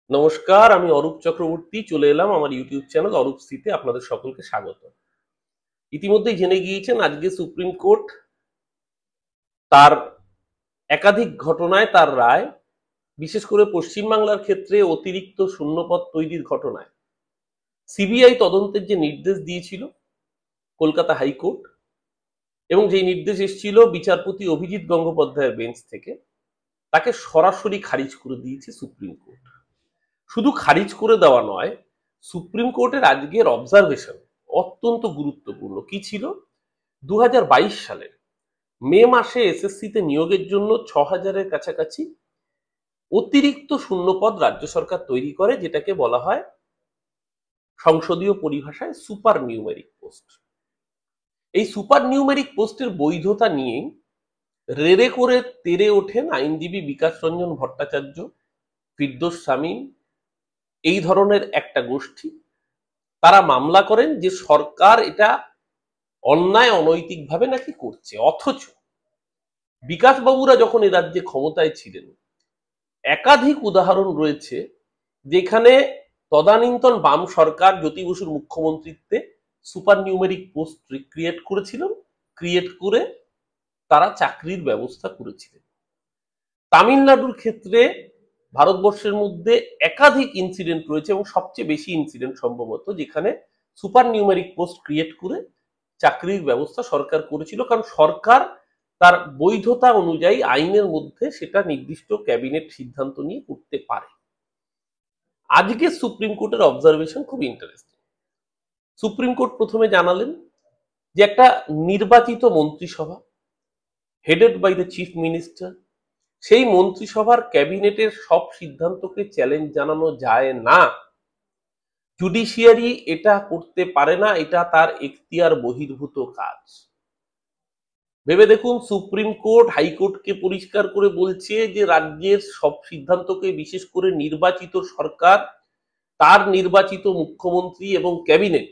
নমস্কার, আমি অরূপ চক্রবর্তী চলে এলাম আমার ইউটিউব চ্যানেল অরূপ সিতে। আপনাদের সকলকে স্বাগত। ইতিমধ্যেই জেনে গিয়েছেন আজকে সুপ্রিম কোর্ট তার একাধিক ঘটনায় তার রায়, বিশেষ করে পশ্চিমবাংলার ক্ষেত্রে অতিরিক্ত শূন্যপদ তৈরির ঘটনায় সিবিআই তদন্তের যে নির্দেশ দিয়েছিল কলকাতা হাইকোর্ট, এবং যেই নির্দেশ এসেছিল বিচারপতি অভিজিৎ গঙ্গোপাধ্যায়ের বেঞ্চ থেকে, তাকে সরাসরি খারিজ করে দিয়েছে সুপ্রিম কোর্ট। শুধু খারিজ করে দেওয়া নয়, সুপ্রিম কোর্টের আজকের অবজারভেশন অত্যন্ত গুরুত্বপূর্ণ। কি ছিল? 2022 সালের মে মাসে এসএসসিতে নিয়োগের জন্য 6000-এর কাছাকাছি অতিরিক্ত শূন্যপদ রাজ্য সরকার তৈরি করে, যেটাকে বলা হয় সংসদীয় পরিভাষায় সুপার নিউমেরিক পোস্ট। এই সুপার নিউমেরিক পোস্টের বৈধতা নিয়ে রেড়ে করে তেড়ে ওঠেন আইনজীবী বিকাশ রঞ্জন ভট্টাচার্য, ফিরদৌস শামীম, এই ধরনের একটা গোষ্ঠী। তারা মামলা করেন যে সরকার এটা অন্যায় অনৈতিকভাবে নাকি করছে, অথচ বিকাশ বাবুরা যখন এ রাজ্যে ক্ষমতায় ছিলেন একাধিক উদাহরণ রয়েছে যেখানে তদানীন্তন বাম সরকার জ্যোতি বসুর মুখ্যমন্ত্রীত্বে সুপার নিউমেরিক পোস্ট ক্রিয়েট করেছিলেন, ক্রিয়েট করে তারা চাকরির ব্যবস্থা করেছিলেন। তামিলনাড়ুর ক্ষেত্রে ভারতবর্ষের মধ্যে একাধিক ইনসিডেন্ট রয়েছে, এবং সবচেয়ে বেশি ইনসিডেন্ট সম্ভবত যেখানে সুপার নিউমেরিক পোস্ট ক্রিয়েট করে চাকরির ব্যবস্থা সরকার করেছিল, কারণ সরকার তার বৈধতা অনুযায়ী আইনের মধ্যে সেটা নির্দিষ্ট ক্যাবিনেট সিদ্ধান্ত নিয়ে করতে পারে। আজকে সুপ্রিম কোর্টের অবজারভেশন খুব ইন্টারেস্টিং। সুপ্রিম কোর্ট প্রথমে জানালেন যে একটা নির্বাচিত মন্ত্রিসভা headed by the chief minister, সেই মন্ত্রিসভার ক্যাবিনেটের সব সিদ্ধান্তকে চ্যালেঞ্জ জানানো যায় না, জুডিশিয়ারি এটা করতে পারে না, এটা তার এখতিয়ার বহির্ভূত কাজ। ভেবে দেখুন, সুপ্রিম কোর্ট হাইকোর্টকে পরিষ্কার করে বলছে যে রাজ্যের সব সিদ্ধান্তকে, বিশেষ করে নির্বাচিত সরকার, তার নির্বাচিত মুখ্যমন্ত্রী এবং ক্যাবিনেট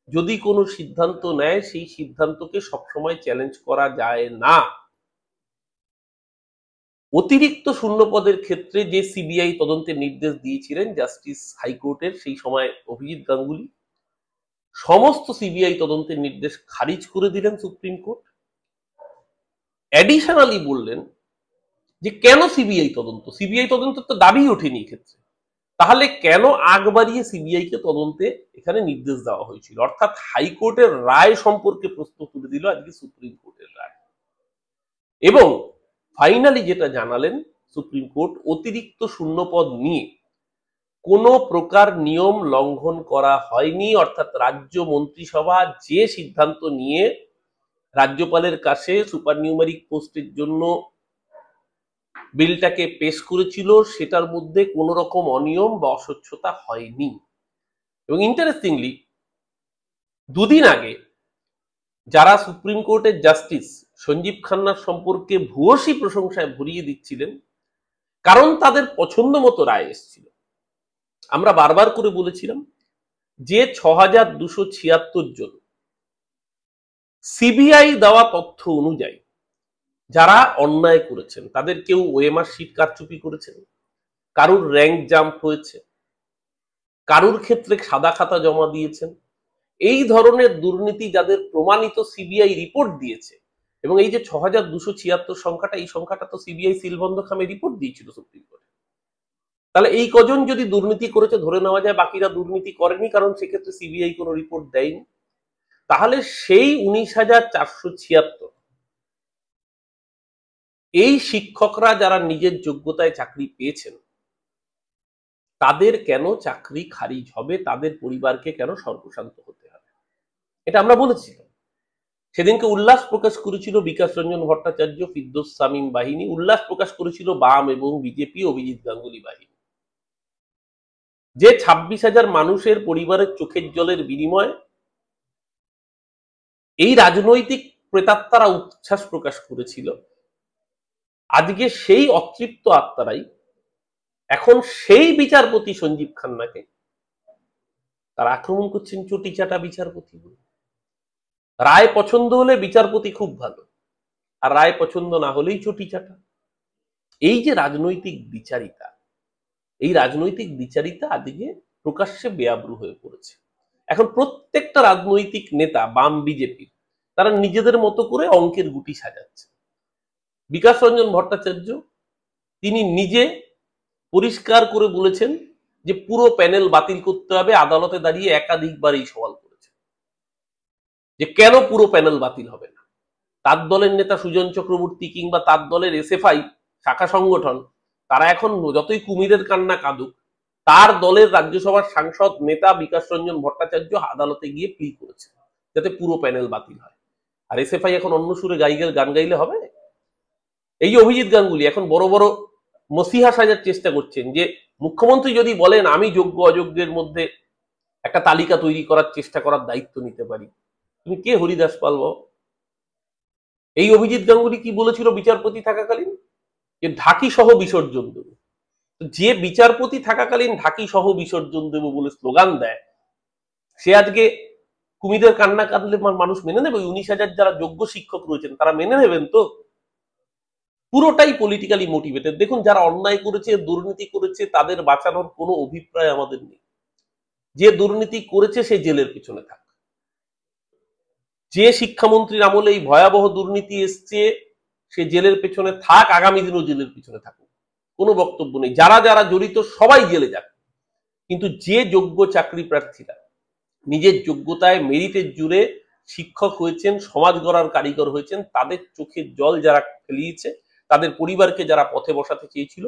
যদি কোনো সিদ্ধান্ত নেয় সেই সিদ্ধান্তকে সবসময় চ্যালেঞ্জ করা যায় না। অতিরিক্ত শূন্যপদের ক্ষেত্রে যে সিবিআই তদন্তের নির্দেশ দিয়েছিলেন জাস্টিস হাইকোর্টের সেই সময় অভিজিৎ গাঙ্গুলি, সমস্ত সিবিআই তদন্তের নির্দেশ খারিজ করে দিলেন সুপ্রিম কোর্ট। অ্যাডিশনালি বললেন যে কেন সিবিআই তদন্ত, সিবিআই তদন্তের তো দাবি ওঠেনি ক্ষেত্রে, তাহলে কেন আগ বাড়িয়ে সিবিআই কে তদন্তে এখানে নির্দেশ দেওয়া হয়েছিল। অর্থাৎ হাইকোর্টের রায় সম্পর্কে প্রশ্ন তুলে দিল আজকে সুপ্রিম কোর্টের রায়। এবং ফাইনালি যেটা জানালেন সুপ্রিম কোর্ট, অতিরিক্ত শূন্যপদ নিয়ে কোনো প্রকার নিয়ম লঙ্ঘন করা হয়নি। অর্থাৎ রাজ্য মন্ত্রিসভা যে সিদ্ধান্ত নিয়ে রাজ্যপালের কাছে সুপার নিউমেরিক পোস্টের জন্য বিলটাকে পেশ করেছিল সেটার মধ্যে কোনো রকম অনিয়ম বা অস্বচ্ছতা হয়নি। এবং ইন্টারেস্টিংলি, দুদিন আগে যারা সুপ্রিম কোর্টের জাস্টিস সঞ্জীব খান্নার সম্পর্কে ভূয়সী প্রশংসায় ভরিয়ে দিচ্ছিলেন, কারণ তাদের পছন্দ মতো রায় এসেছিল, আমরা বারবার করে বলেছিলাম যে 6276 জন সিবিআই দেওয়া তথ্য অনুযায়ী যারা অন্যায় করেছেন, তাদের কেউ ওএমআর শিট কারচুপি করেছেন, কারুর র্যাঙ্ক জাম্প হয়েছে, কারুর ক্ষেত্রে সাদা খাতা জমা দিয়েছেন, এই ধরনের দুর্নীতি যাদের প্রমাণিত সিবিআই রিপোর্ট দিয়েছে। এবং এই যে 6276 সংখ্যাটা, এই সংখ্যাটা তো সিবিআই সিলবন্ধ খামে রিপোর্ট দিয়েছিল সুপ্রিম কোর্টে। তাহলে এই কজন যদি দুর্নীতি করেছে ধরে নেওয়া যায়, বাকিরা দুর্নীতি করেনি, কারণ সেক্ষেত্রে সিবিআই কোনো রিপোর্ট দেয়নি। তাহলে সেই 19,476 এই শিক্ষকরা যারা নিজের যোগ্যতায় চাকরি পেয়েছেন, তাদের কেন চাকরি খারিজ হবে, তাদের পরিবারকে কেন সর্বশান্ত হতে হবে, এটা আমরা বলেছিলাম। সেদিনকে উল্লাস প্রকাশ করেছিল বিকাশ রঞ্জন ভট্টাচার্য, ফিরদৌস শামীম বাহিনী, উল্লাস প্রকাশ করেছিল বাম এবং বিজেপি অভিজিৎ গাঙ্গুলি বাহিনী, যে 26,000 মানুষের পরিবারের চোখের জলের বিনিময়ে এই রাজনৈতিক প্রেতাত্মারা উচ্ছ্বাস প্রকাশ করেছিল। আজকে সেই অতৃপ্ত আত্মারাই এখন সেই বিচারপতি সঞ্জীব খান্নাকে তারা আক্রমণ করছেন চটি চাটা বিচারপতি বলে। রায় পছন্দ হলে বিচারপতি খুব ভালো, আর রায় পছন্দ না হলেই চটি চাটা। এই যে রাজনৈতিক বিচারিতা, এই রাজনৈতিক দ্বিচারিতা আজকে প্রকাশ্যে বেআব্রু হয়ে পড়েছে। এখন প্রত্যেকটা রাজনৈতিক নেতা, বাম বিজেপি, তারা নিজেদের মতো করে অঙ্কের গুটি সাজাচ্ছে। বিকাশ রঞ্জন ভট্টাচার্য তিনি নিজে পরিষ্কার করে বলেছেন যে পুরো প্যানেল বাতিল করতে হবে। আদালতে দাঁড়িয়ে একাধিকবার এই সওয়াল করেছেন যে কেন পুরো প্যানেল বাতিল হবে না। তার দলের নেতা সুজন চক্রবর্তী কিংবা তার দলের এসএফআই শাখা সংগঠন, তারা এখন যতই কুমিরের কান্না কাঁদুক, তার দলের রাজ্যসভার সাংসদ নেতা বিকাশ রঞ্জন ভট্টাচার্য আদালতে গিয়ে প্লি করেছে যাতে পুরো প্যানেল বাতিল হয়। আর এসএফআই এখন অন্য সুরে গান গাইলে হবে? এই অভিজিৎ গাঙ্গুলি এখন বড় বড় মসিহা সাজার চেষ্টা করছেন যে মুখ্যমন্ত্রী যদি বলেন আমি যোগ্য অযোগ্যের মধ্যে একটা তালিকা তৈরি করার চেষ্টা করার দায়িত্ব নিতে পারি, তুমি কে হরিদাস পাল? এই অভিজিৎ গাঙ্গুলি কি বলেছিল বিচারপতি থাকাকালীন? যে ঢাকি সহ বিসর্জন দেব। যে বিচারপতি থাকাকালীন ঢাকি সহ বিসর্জন দেব বলে স্লোগান দেয়, সে আজকে কুমিরের কান্না কাঁদলে মানুষ মেনে নেবে? 19,000 যারা যোগ্য শিক্ষক রয়েছেন তারা মেনে নেবেন তো? পুরোটাই পলিটিক্যালি মোটিভেটেড। দেখুন, যারা অন্যায় করেছে, দুর্নীতি করেছে, তাদের বাঁচানোর কোনো অভিপ্রায় আমাদের নেই। যে দুর্নীতি করেছে সে জেলের পিছনে থাক। যে শিক্ষামন্ত্রীর আমলে এই ভয়াবহ দুর্নীতি এসছে সে জেলের পেছনে থাক, আগামী দিনও জেলের পিছনে থাকুক, কোনো বক্তব্য নেই। যারা যারা জড়িত সবাই জেলে যাক। কিন্তু যে যোগ্য চাকরি প্রার্থীরা নিজের যোগ্যতায় মেরিটের জুড়ে শিক্ষক হয়েছেন, সমাজ গড়ার কারিগর হয়েছেন, তাদের চোখের জল যারা ফেলিয়েছে, তাদের পরিবারকে যারা পথে বসাতে চেয়েছিল,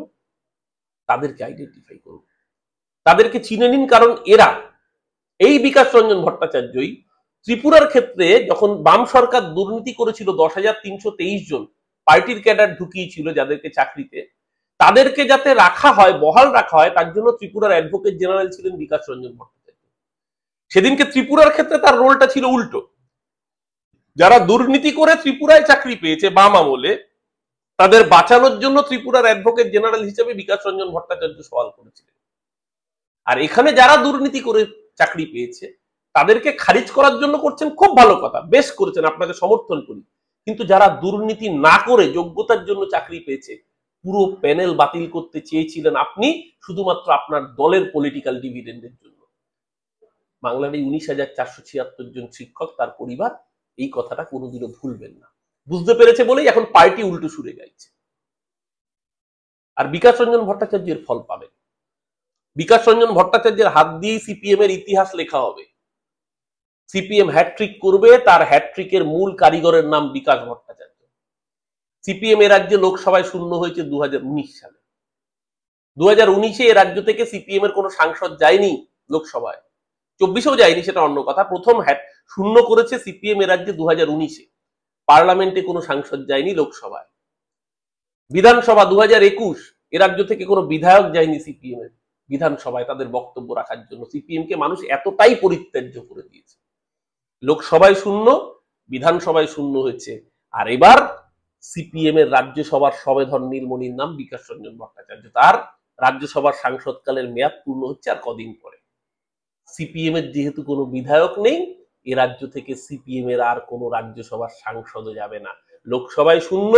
তাদেরকে আইডেন্টিফাই করুন, তাদেরকে চিনে নিন। কারণ এরা, এই বিকাশ রঞ্জন ভট্টাচার্যই ত্রিপুরার ক্ষেত্রে যখন বাম সরকার দুর্নীতি করেছিল, 10,323 জন পার্টির ক্যাডার ঢুকিয়েছিল যাদেরকে চাকরিতে, তাদেরকে যাতে রাখা হয়, বহাল রাখা হয়, তার জন্য ত্রিপুরার অ্যাডভোকেট জেনারেল ছিলেন বিকাশ রঞ্জন ভট্টাচার্য। সেদিনকে ত্রিপুরার ক্ষেত্রে তার রোলটা ছিল উল্টো। যারা দুর্নীতি করে ত্রিপুরায় চাকরি পেয়েছে বাম আমলে, তাদের বাঁচানোর জন্য ত্রিপুরার অ্যাডভোকেট জেনারেল হিসেবে বিকাশ রঞ্জন ভট্টাচার্য সওয়াল করেছিলেন। আর এখানে যারা দুর্নীতি করে চাকরি পেয়েছে তাদেরকে খারিজ করার জন্য করছেন, খুব ভালো কথা, বেশ করেছেন, আপনাকে সমর্থন করি। কিন্তু যারা দুর্নীতি না করে যোগ্যতার জন্য চাকরি পেয়েছে, পুরো প্যানেল বাতিল করতে চেয়েছিলেন আপনি শুধুমাত্র আপনার দলের পলিটিক্যাল ডিভিডেন্ডের জন্য। বাংলার এই 19,476 জন শিক্ষক, তার পরিবার এই কথাটা কোনোদিনও ভুলবেন না। বুঝতে পেরেছে বলেই এখন পার্টি উল্টো সুরে গাইছে। আর বিকাশ রঞ্জন ভট্টাচার্যের ফল পাবেন। বিকাশ রঞ্জন ভট্টাচার্যের হাত দিয়েই সিপিএম এর ইতিহাস লেখা হবে। সিপিএম হ্যাট্রিক করবে, তার হ্যাট্রিকের মূল কারিগরের নাম বিকাশ ভট্টাচার্য। সিপিএম এ রাজ্যে লোকসভায় শূন্য হয়েছে 2019 সালে। 2019-এ এ রাজ্য থেকে সিপিএম এর কোনো সাংসদ যায়নি লোকসভায়, 24-এও যায়নি, সেটা অন্য কথা। প্রথম শূন্য করেছে সিপিএম এ রাজ্যে 2019-এ। পার্লামেন্টে কোনো সাংসদ যায়নি লোকসভায়। বিধানসভা 2021, এ রাজ্য থেকে কোনো বিধায়ক যায়নি সিপিএম এর বিধানসভায় তাদের বক্তব্য রাখার জন্য। সিপিএম কে মানুষ এতটাই পরিত্যাজ্য করে দিয়েছে। লোকসভায় শূন্য, বিধানসভায় শূন্য হয়েছে। আর এবার সিপিএম এর রাজ্যসভার সবেধন নীলমণির নাম বিকাশ রঞ্জন ভট্টাচার্য। তার রাজ্যসভার সাংসদকালের মেয়াদ পূর্ণ হচ্ছে আর কদিন পরে। সিপিএম এর যেহেতু কোনো বিধায়ক নেই, এ রাজ্য থেকে সিপিএম এর আর কোনো রাজ্যসভার সাংসদও যাবে না। লোকসভায় শূন্য,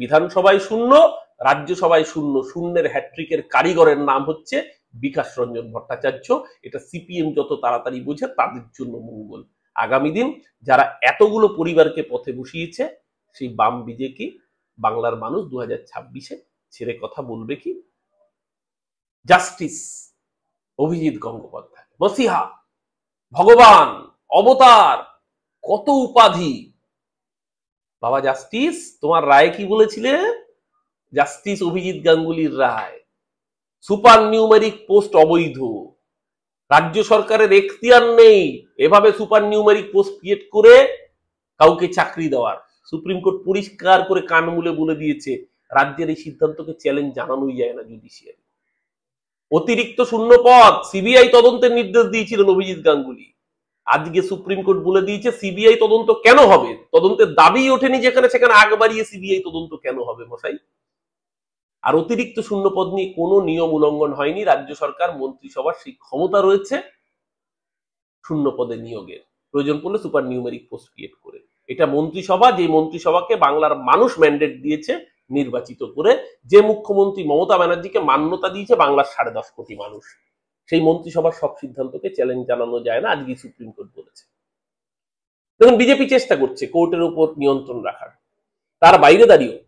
বিধানসভায় শূন্য, রাজ্যসভায় শূন্য। শূন্যের হ্যাট্রিকের কারিগরের নাম হচ্ছে বিকাশ রঞ্জন ভট্টাচার্য। এটা সিপিএম যত তাড়াতাড়ি বোঝে তাদের জন্য মঙ্গল। আগামী দিন যারা এতগুলো পরিবারকে পথে বসিয়েছে, সেই বাম বিজেপি বাংলার মানুষ 2026-এ ছেড়ে কথা বলবে কি? জাস্টিস অভিজিৎ গঙ্গোপাধ্যায়, মসিহা, ভগবান, অবতার, কত উপাধি। বাবা জাস্টিস, তোমার রায় কি বলেছিলে? জাস্টিস অভিজিৎ গাঙ্গুলির রায়, সুপার নিউমেরিক পোস্ট অবৈধ। রাজ্য সরকারের এখতিয়ার নেই এভাবে সুপার নিউমেরিক পোস্ট ক্রিয়েট করে কাউকে চাকরি দেওয়ার। সুপ্রিম কোর্ট পরিষ্কার করে কান মুলে বলে দিয়েছে, রাজ্যের এই সিদ্ধান্তকে চ্যালেঞ্জ জানানোই যায় না জুডিশিয়ারি। অতিরিক্ত শূন্য পদ, সিবিআই তদন্তের নির্দেশ দিয়েছিলেন অভিজিৎ গাঙ্গুলি। আজকে সুপ্রিম কোর্ট বলে দিয়েছে সিবিআই তদন্ত কেন হবে? তদন্তের দাবি ওঠেনি যেখানে, সেখানে আগ বাড়িয়ে সিবিআই তদন্ত কেন হবে মশাই? আর অতিরিক্ত শূন্য পদ নিয়ে কোনো নিয়ম উল্লঙ্ঘন হয়নি। রাজ্য সরকার মন্ত্রিসভার সেই ক্ষমতা রয়েছে শূন্য পদে নিয়োগের, প্রয়োজন পড়লে সুপার নিউমেরিক পোস্ট ক্রিয়েট করে। এটা মন্ত্রিসভা, যে মন্ত্রিসভাকে বাংলার মানুষ ম্যান্ডেট দিয়েছে নির্বাচিত করে, যে মুখ্যমন্ত্রী মমতা ব্যানার্জিকে মান্যতা দিয়েছে বাংলার 10.5 কোটি মানুষ, সেই মন্ত্রিসভার সব সিদ্ধান্তকে চ্যালেঞ্জ জানানো যায় না, আজকে সুপ্রিম কোর্ট বলেছে। দেখুন, বিজেপি চেষ্টা করছে কোর্টের উপর নিয়ন্ত্রণ রাখার, তার বাইরে দাঁড়িয়েও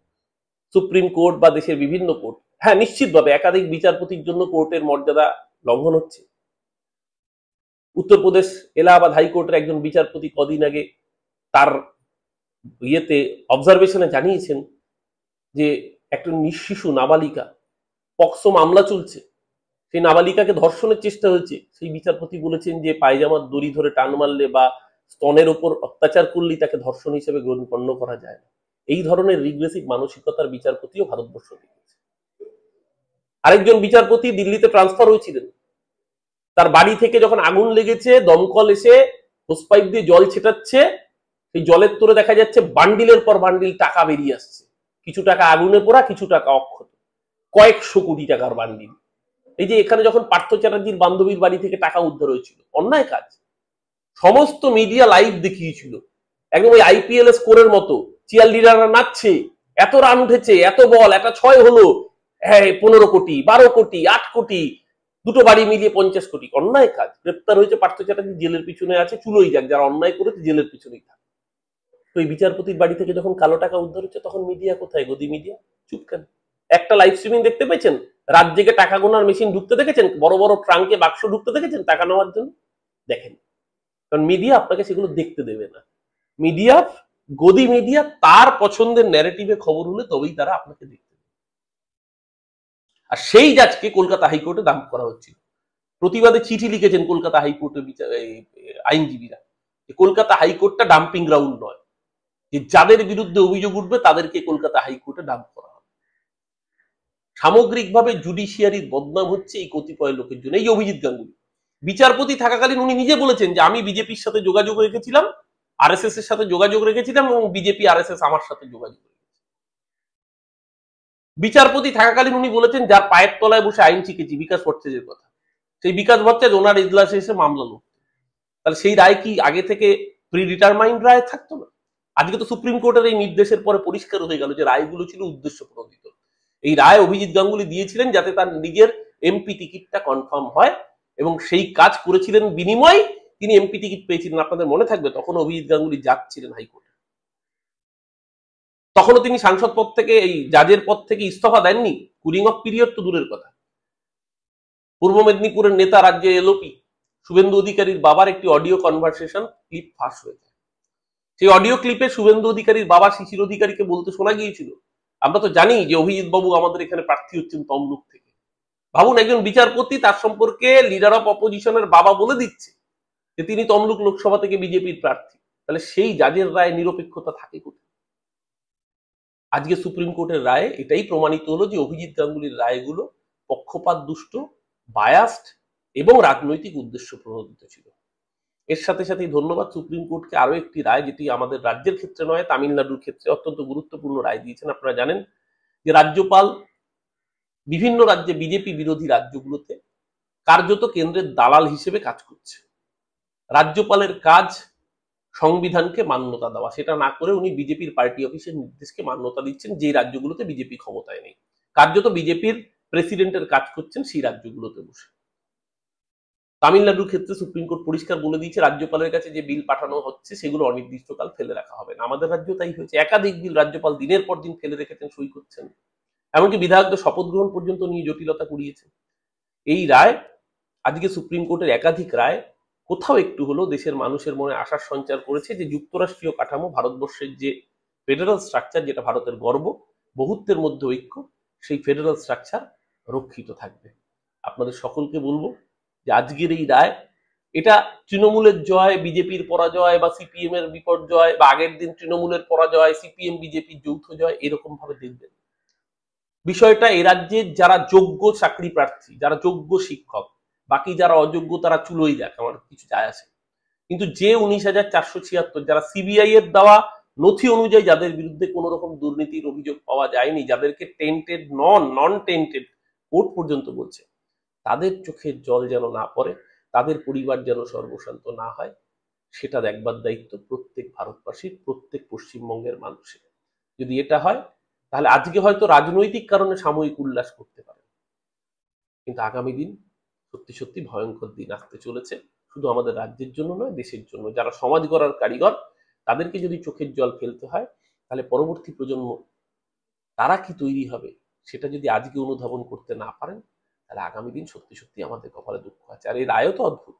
সুপ্রিম কোর্ট বা দেশের বিভিন্ন কোর্ট, হ্যাঁ নিশ্চিতভাবে একাধিক বিচারপতির জন্য কোর্টের মর্যাদা লঙ্ঘন হচ্ছে। উত্তরপ্রদেশ এলাহাবাদ হাইকোর্টের একজন বিচারপতি কদিন আগে তার ইয়েতে অবজারভেশনে জানিয়েছেন যে একটা নিঃশিশু নাবালিকা, পক্সো মামলা চলছে, সেই নাবালিকাকে ধর্ষণের চেষ্টা হয়েছে, সেই বিচারপতি বলেছেন যে পায়জামার দড়ি ধরে টান মারলে বা স্তনের উপর অত্যাচার করলেই তাকে ধর্ষণ হিসেবে গণ্য করা যায় না। এই ধরনের রিগ্রেসিভ মানসিকতার বিচারপতিও ভারতবর্ষ দেখেছে। আরেকজন বিচারপতি দিল্লিতে ট্রান্সফার হয়েছিলেন, তার বাড়ি থেকে যখন আগুন লেগেছে দমকল এসে হোস পাইপ দিয়ে জল ছেটাচ্ছে, সেই জলের তোরে দেখা যাচ্ছে বান্ডিলের পর বান্ডিল টাকা বেরিয়ে আসছে, কিছু টাকা আগুনে পোড়া, কিছু টাকা অক্ষত, কয়েকশো কোটি টাকার বান্ডিল। এই যে এখানে যখন পার্থ চ্যাটার্জির বান্ধবীর বাড়ি থেকে টাকা উদ্ধার হয়েছিল, অন্যায় কাজ, সমস্ত মিডিয়া লাইভ দেখিয়েছিল, একদম ওই আইপিএল স্কোরের মতো চিয়ার লিডাররা নাচছে, এত রান উঠেছে, এত বল, একটা 6 হলো, হ্যাঁ 15 কোটি, 12 কোটি, 8 কোটি, দুটো বাড়ি মিলিয়ে 50 কোটি। অন্যায় কাজ, গ্রেপ্তার হয়েছে পার্থ চ্যাটার্জি, জেলের পিছনে আছে, চুলোই যাক, যারা অন্যায় করেছে জেলের পিছনেই থাকে। তো এই বিচারপতির বাড়ি থেকে যখন কালো টাকা উদ্ধার হচ্ছে, তখন মিডিয়া কোথায়? গদি মিডিয়া চুপ কেন? একটা লাইভ স্ট্রিমিং দেখতে পেয়েছেন? রাত জেগে টাকা গোনার মেশিন ঢুকতে দেখেছেন? বড় বড় ট্রাঙ্কে বাক্স ঢুকতে দেখেছেন টাকা নেওয়ার জন্য? দেখেন, কারণ মিডিয়া আপনাকে সেগুলো দেখতে দেবে না। মিডিয়া, গদি মিডিয়া, তার পছন্দের ন্যারেটিভে খবর হলে তবেই তারা আপনাকে দেখতে দেবে। আর সেই জাজকে কলকাতা হাইকোর্টে দাম করা হচ্ছিল, প্রতিবাদে চিঠি লিখেছেন কলকাতা হাইকোর্টের আইনজীবীরা, কলকাতা হাইকোর্টটা ডাম্পিং গ্রাউন্ড নয়, যে যাদের বিরুদ্ধে অভিযোগ উঠবে তাদেরকে কলকাতা হাইকোর্টে ডাম্প করা হবে। সামগ্রিকভাবে জুডিশিয়ারির বদনাম হচ্ছে এই কতিপয় লোকের জন্য। এই অভিজিৎ গাঙ্গুলি বিচারপতি থাকাকালীন উনি নিজে বলেছেন যে আমি বিজেপির সাথে যোগাযোগ রেখেছিলাম, আরএসএস এর সাথে যোগাযোগ রেখেছিলাম, এবং বিজেপি আরএসএস আমার সাথে যোগাযোগ রেখেছে। বিচারপতি থাকাকালীন উনি বলেছেন যার পায়ের তলায় বসে আইন শিখেছি, বিকাশ ভট্টাচার্যের কথা, সেই বিকাশ ভট্টাচার্য ওনার ইজলাসে এসে মামলা লড়ত, তাহলে সেই রায় কি আগে থেকে প্রিডিটারমাইন্ড রায় থাকতো না? আজকে তো সুপ্রিম কোর্টের এই নির্দেশের পরে পরিষ্কার হয়ে গেল যে রায়গুলো ছিল উদ্দেশ্য প্রণোদিত। এই রায় অভিজিৎ গাঙ্গুলি দিয়েছিলেন যাতে তার নিজের এমপি টিকিটটা কনফার্ম হয়, এবং সেই কাজ করেছিলেন বিনিময় তিনি এমপি টিকিট পেয়েছিলেন। আপনাদের মনে থাকবে তখন অভিজিৎ গাঙ্গুলি যাচ্ছিলেন হাইকোর্টে, তখনও তিনি সাংসদ পদ থেকে, এই জাজের পদ থেকে ইস্তফা দেননি, কুলিং অফ পিরিয়ড তো দূরের কথা। পূর্ব মেদিনীপুরের নেতা, রাজ্যে এলওপি শুভেন্দু অধিকারীর বাবার একটি অডিও কনভারসেশন ক্লিপ ফাঁস হয়েছে। সেই অডিও ক্লিপে শুভেন্দু অধিকারীর বাবা শিশির অধিকারীকে বলতে শোনা গিয়েছিল, আমরা তো জানি যে অভিজিৎ বাবু আমাদের এখানে প্রার্থী হচ্ছেন তমলুক থেকে। ভাবুন, একজন বিচারপতি তার সম্পর্কে লিডার অফ অপোজিশনের বাবা বলে দিচ্ছে যে তিনি তমলুক লোকসভা থেকে বিজেপির প্রার্থী, তাহলে সেই জাজের রায় নিরপেক্ষতা থাকে কোথায়? আজকে সুপ্রিম কোর্টের রায়ে এটাই প্রমাণিত হলো যে অভিজিৎ গাঙ্গুলির রায়গুলো পক্ষপাত দুষ্ট, বায়াসড এবং রাজনৈতিক উদ্দেশ্য প্রণোদিত ছিল। এর সাথে সাথে ধন্যবাদ সুপ্রিম কোর্টকে আরো একটি রায়, যেটি আমাদের রাজ্যের ক্ষেত্রে নয় তামিলনাড়ুর ক্ষেত্রে অত্যন্ত গুরুত্বপূর্ণ রায় দিয়েছেন। আপনারা জানেন যে রাজ্যপাল বিভিন্ন রাজ্যে বিজেপি বিরোধী রাজ্যগুলোতে কার্যত কেন্দ্রের দালাল হিসেবে কাজ করছে। রাজ্যপালের কাজ সংবিধানকে মান্যতা দেওয়া, সেটা না করে উনি বিজেপির পার্টি অফিসের নির্দেশকে মান্যতা দিচ্ছেন যে রাজ্যগুলোতে বিজেপি ক্ষমতায় নেই। কার্যত বিজেপির প্রেসিডেন্টের কাজ করছেন সেই রাজ্যগুলোতে বসে। তামিলনাড়ুর ক্ষেত্রে সুপ্রিম কোর্ট পরিষ্কার বলে দিয়েছে রাজ্যপালের কাছে যে বিল পাঠানো হচ্ছে সেগুলো অনির্দিষ্টকাল ফেলে রাখা হবে না। আমাদের রাজ্য তাই হয়েছে, একাধিক বিল রাজ্যপাল দিনের পর দিন ফেলে রেখেছেন, সই করছেন, এমনকি বিধায়কদের শপথ গ্রহণ পর্যন্ত নিয়ে জটিলতা কুড়িয়েছে। এই রায়, আজকে সুপ্রিম কোর্টের একাধিক রায় কোথাও একটু হলেও দেশের মানুষের মনে আশার সঞ্চার করেছে যে যুক্তরাষ্ট্রীয় কাঠামো, ভারতবর্ষের যে ফেডারেল স্ট্রাকচার, যেটা ভারতের গর্ব, বহুত্বের মধ্যে ঐক্য, সেই ফেডারেল স্ট্রাকচার রক্ষিত থাকবে। আপনাদের সকলকে বলবো যে আজকের এই রায়, এটা তৃণমূলের জয়, বিজেপির পরাজয়, বা সিপিএম এর বিপর্যয়, বা আগের দিন তৃণমূলের পরাজয়, সিপিএম বিজেপির যৌথ জয়, এরকম ভাবে দেখবেন বিষয়টা। এ রাজ্যের যারা যোগ্য চাকরি প্রার্থী, যারা যোগ্য শিক্ষক, বাকি যারা অযোগ্য তারা চুলোই যাক, আমার কিছু যায় আসে, কিন্তু যে 19,476 যারা সিবিআই এর দেওয়া নথি অনুযায়ী যাদের বিরুদ্ধে কোন রকম দুর্নীতির অভিযোগ পাওয়া যায়নি, যাদেরকে টেন্টেড নন টেন্টেড কোর্ট পর্যন্ত বলছে, তাদের চোখের জল যেন না পড়ে, তাদের পরিবার যেন সর্বশান্ত না হয়, সেটা দেখবার দায়িত্ব প্রত্যেক ভারতবাসীর, প্রত্যেক পশ্চিমবঙ্গের মানুষের। যদি এটা হয়, তাহলে আজকে হয়তো রাজনৈতিক কারণে সাময়িক উল্লাস করতে পারে, কিন্তু আগামী দিন সত্যি সত্যি ভয়ঙ্কর দিন আসতে চলেছে, শুধু আমাদের রাজ্যের জন্য নয়, দেশের জন্য। যারা সমাজ গড়ার কারিগর, তাদেরকে যদি চোখের জল ফেলতে হয়, তাহলে পরবর্তী প্রজন্ম তারা কি তৈরি হবে সেটা যদি আজকে অনুধাবন করতে না পারেন, তাহলে আগামী দিন সত্যি সত্যি আমাদের কপালে দুঃখ আছে। আর এই রায়ও তো অদ্ভুত।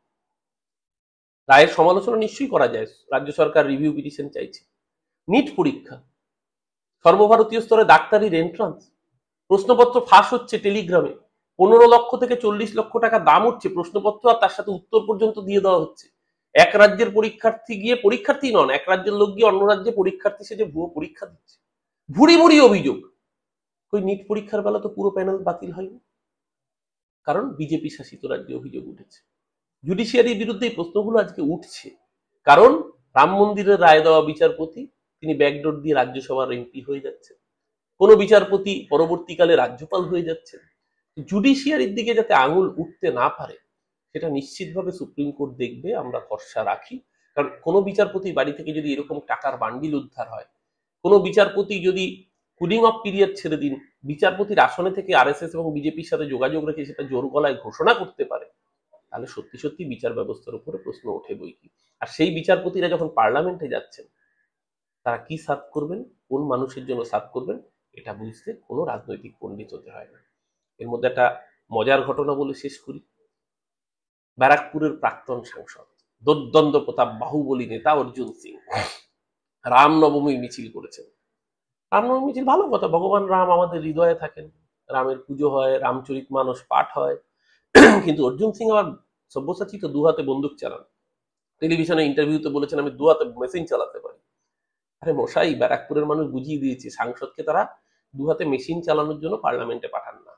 রায়ের সমালোচনা নিশ্চয়ই করা যায়, রাজ্য সরকার রিভিউ পিটিশন চাইছে। নিট পরীক্ষা, সর্বভারতীয় স্তরে ডাক্তারির এন্ট্রান্স, প্রশ্নপত্র ফাঁস হচ্ছে টেলিগ্রামে, 15 লক্ষ থেকে 40 লক্ষ টাকা দাম উঠছে প্রশ্নপত্র, আর তার সাথে উত্তর পর্যন্ত দিয়ে দেওয়া হচ্ছে। এক রাজ্যের পরীক্ষার্থী গিয়ে, পরীক্ষার্থী নন, এক রাজ্যের লোক গিয়ে অন্য রাজ্যে পরীক্ষার্থী সেজে ভুয়ো পরীক্ষা দিচ্ছে। ভুরি ভুরি অভিযোগ। ওই নিট পরীক্ষার বেলা তো পুরো প্যানেল বাতিল হয়নি, কারণ বিজেপি শাসিত রাজ্যে অভিযোগ উঠেছে। জুডিশিয়ারির বিরুদ্ধে এই প্রশ্নগুলো আজকে উঠছে, কারণ রাম মন্দিরের রায় দেওয়া বিচারপতি তিনি ব্যাকডোর দিয়ে রাজ্যসভার এমপি হয়ে যাচ্ছে, কোনো বিচারপতি পরবর্তীকালে রাজ্যপাল হয়ে যাচ্ছে। জুডিশিয়ারির দিকে যাতে আঙুল উঠতে না পারে সেটা নিশ্চিতভাবে সুপ্রিম কোর্ট দেখবে, আমরা ভরসা রাখি। কারণ কোনো বিচারপতি বাড়ি থেকে যদি এরকম টাকার বান্ডিল উদ্ধার হয়, কোনো বিচারপতি যদি কুলিং অফ পিরিয়ড ছেড়ে দিন, বিচারপতির আসনে থেকে আরএসএস এবং বিজেপির সাথে যোগাযোগ রেখে সেটা জোর গলায় ঘোষণা করতে পারে, তাহলে সত্যি সত্যি বিচার ব্যবস্থার উপরে প্রশ্ন ওঠে বই কি। আর সেই বিচারপতিরা যখন পার্লামেন্টে যাচ্ছেন, তারা কি সার্ভ করবেন, কোন মানুষের জন্য সার্ভ করবেন, এটা বুঝতে কোনো রাজনৈতিক পণ্ডিত হতে হয় না। এর মধ্যে একটা মজার ঘটনা বলে শেষ করি। ব্যারাকপুরের প্রাক্তন সাংসদ, দুর্দ্বন্দ্ব প্রতাপ বাহুবলী নেতা অর্জুন সিং রামনবমী মিছিল করেছেন। রামনবমী মিছিল ভালো কথা, ভগবান রাম আমাদের হৃদয়ে থাকেন, রামের পুজো হয়, রামচরিতমানস পাঠ হয়, কিন্তু অর্জুন সিং আবার সব্যসাচী তো 2 হাতে বন্দুক চালান। টেলিভিশনে ইন্টারভিউতে বলেছেন আমি 2 হাতে মেশিন চালাতে পারি। আরে মশাই, ব্যারাকপুরের মানুষ বুঝিয়ে দিয়েছে, সাংসদকে তারা 2 হাতে মেশিন চালানোর জন্য পার্লামেন্টে পাঠান না,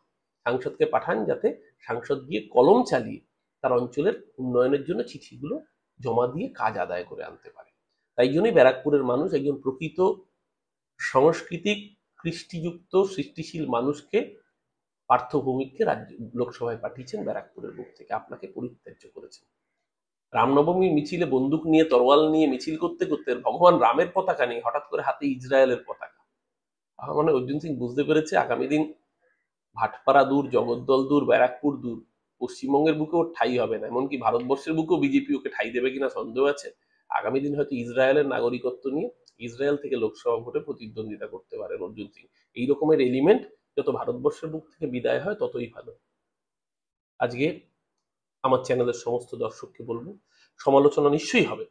সাংসদকে পাঠান যাতে সাংসদ গিয়ে কলম চালিয়ে তার অঞ্চলের উন্নয়নের জন্য চিঠিগুলো জমা দিয়ে কাজ আদায় করে আনতে পারে। তাই জন্যই ব্যারাকপুরের মানুষ একজন প্রকৃত সাংস্কৃতিক কৃষ্টিযুক্ত সৃষ্টিশীল মানুষকে, পার্থ ভৌমিককে রাজ্য লোকসভায় পাঠিয়েছেন ব্যারাকপুরের বুক থেকে, আপনাকে পরিত্যাজ্য করেছেন। রামনবমী মিছিলে বন্দুক নিয়ে, তরোয়াল নিয়ে মিছিল করতে করতে ভগবান রামের পতাকা নিয়ে হঠাৎ করে হাতে ইসরায়েলের পতাকা। মানে অর্জুন সিং বুঝতে পেরেছে আগামী দিন ভাটপাড়া দূর, জগদ্দল দূর, ব্যারাকপুর দূর, পশ্চিমবঙ্গের বুকে ওর ঠাই হবে না, এমনকি ভারতবর্ষের বুকেও বিজেপি ওকে ঠাই দেবে কিনা সন্দেহ আছে। আগামী দিন হয়তো ইসরায়েলের নাগরিকত্ব নিয়ে ইসরায়েল থেকে লোকসভা ভোটে প্রতিদ্বন্দ্বিতা করতে পারেন অর্জুন সিং। এই রকমের এলিমেন্ট যত ভারতবর্ষের বুক থেকে বিদায় হয় ততই ভালো। আজকে আমার চ্যানেলের সমস্ত দর্শককে বলবো, সমালোচনা নিশ্চয়ই হবে।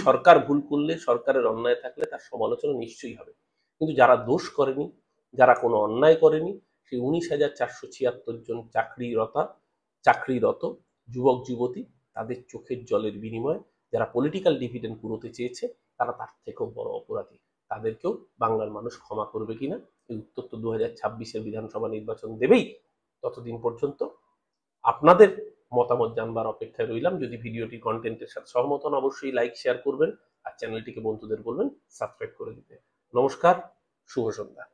সরকার ভুল করলে, সরকারের অন্যায় থাকলে তার সমালোচনা নিশ্চয়ই হবে, কিন্তু যারা দোষ করেনি, যারা কোনো অন্যায় করেনি, সেই 19,476 জন চাকরিরত যুবক যুবতী, তাদের চোখের জলের বিনিময়ে যারা পলিটিক্যাল ডিভিডেন্ড কুড়োতে চেয়েছে, তারা তার থেকেও বড় অপরাধী। তাদেরকেও বাংলার মানুষ ক্ষমা করবে কিনা এই উত্তর তো 2026-এর বিধানসভা নির্বাচন দেবেই। ততদিন পর্যন্ত আপনাদের মতামত জানবার অপেক্ষায় রইলাম। যদি ভিডিওটি কন্টেন্টের সাথে সহমত হন, অবশ্যই লাইক শেয়ার করবেন, আর চ্যানেলটিকে বন্ধুদের বলবেন সাবস্ক্রাইব করে দিতে। নমস্কার, শুভ সন্ধ্যা।